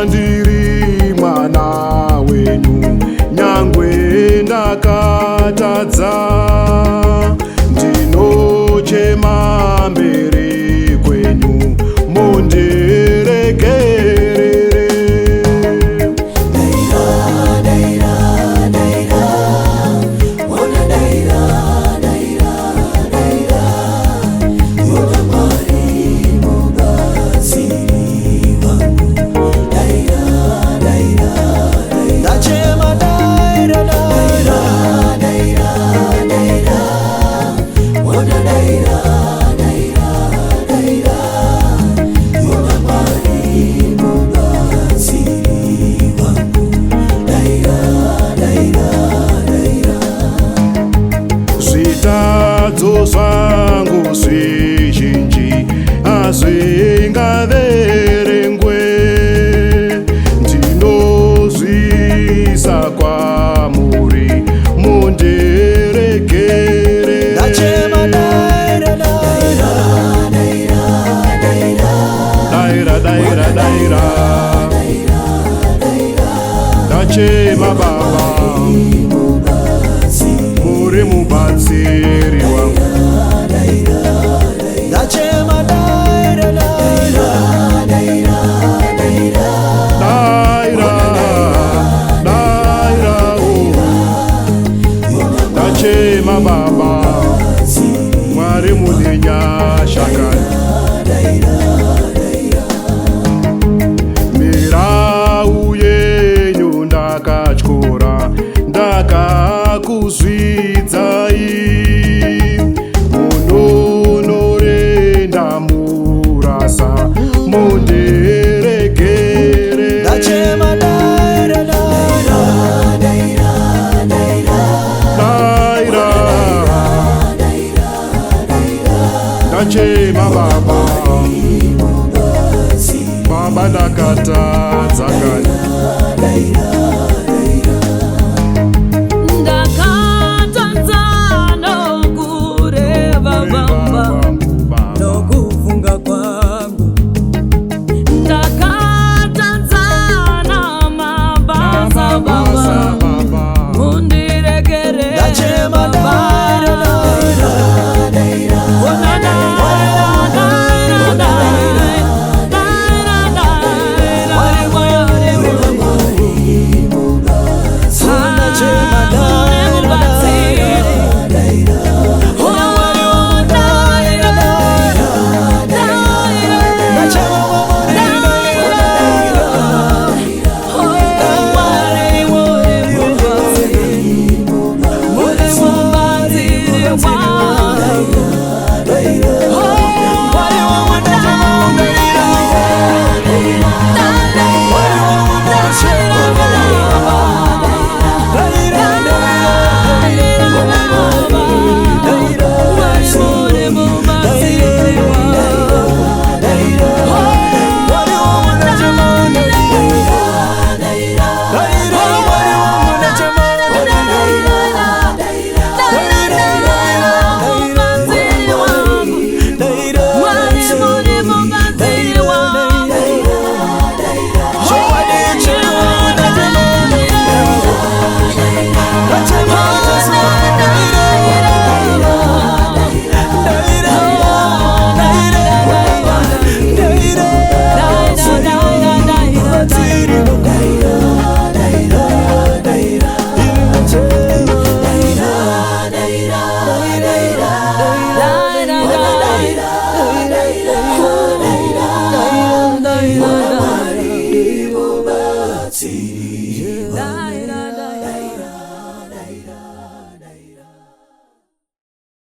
ndiri mwana wenyu, nyangwe ndakatadza, ndinochema mberi kwenyu, mundiregerere. Zvitadzo zvangu zvizhinji hazvingaverengwe, ndinozviisa kwamuri, mundiregerere. Daira, daira, daira, ndachema Baba, muri mubatsiri wangu. Ndachema daira, daira, daira, ndachema Baba, Mwari munenyashakani. Mirau yenyu ndakatyora, ndakakuzvidzai, munonorenda murasa, mundiregere. Ndachema daira, daira, daira, ndachema Baba, Baba ndakatadza kare.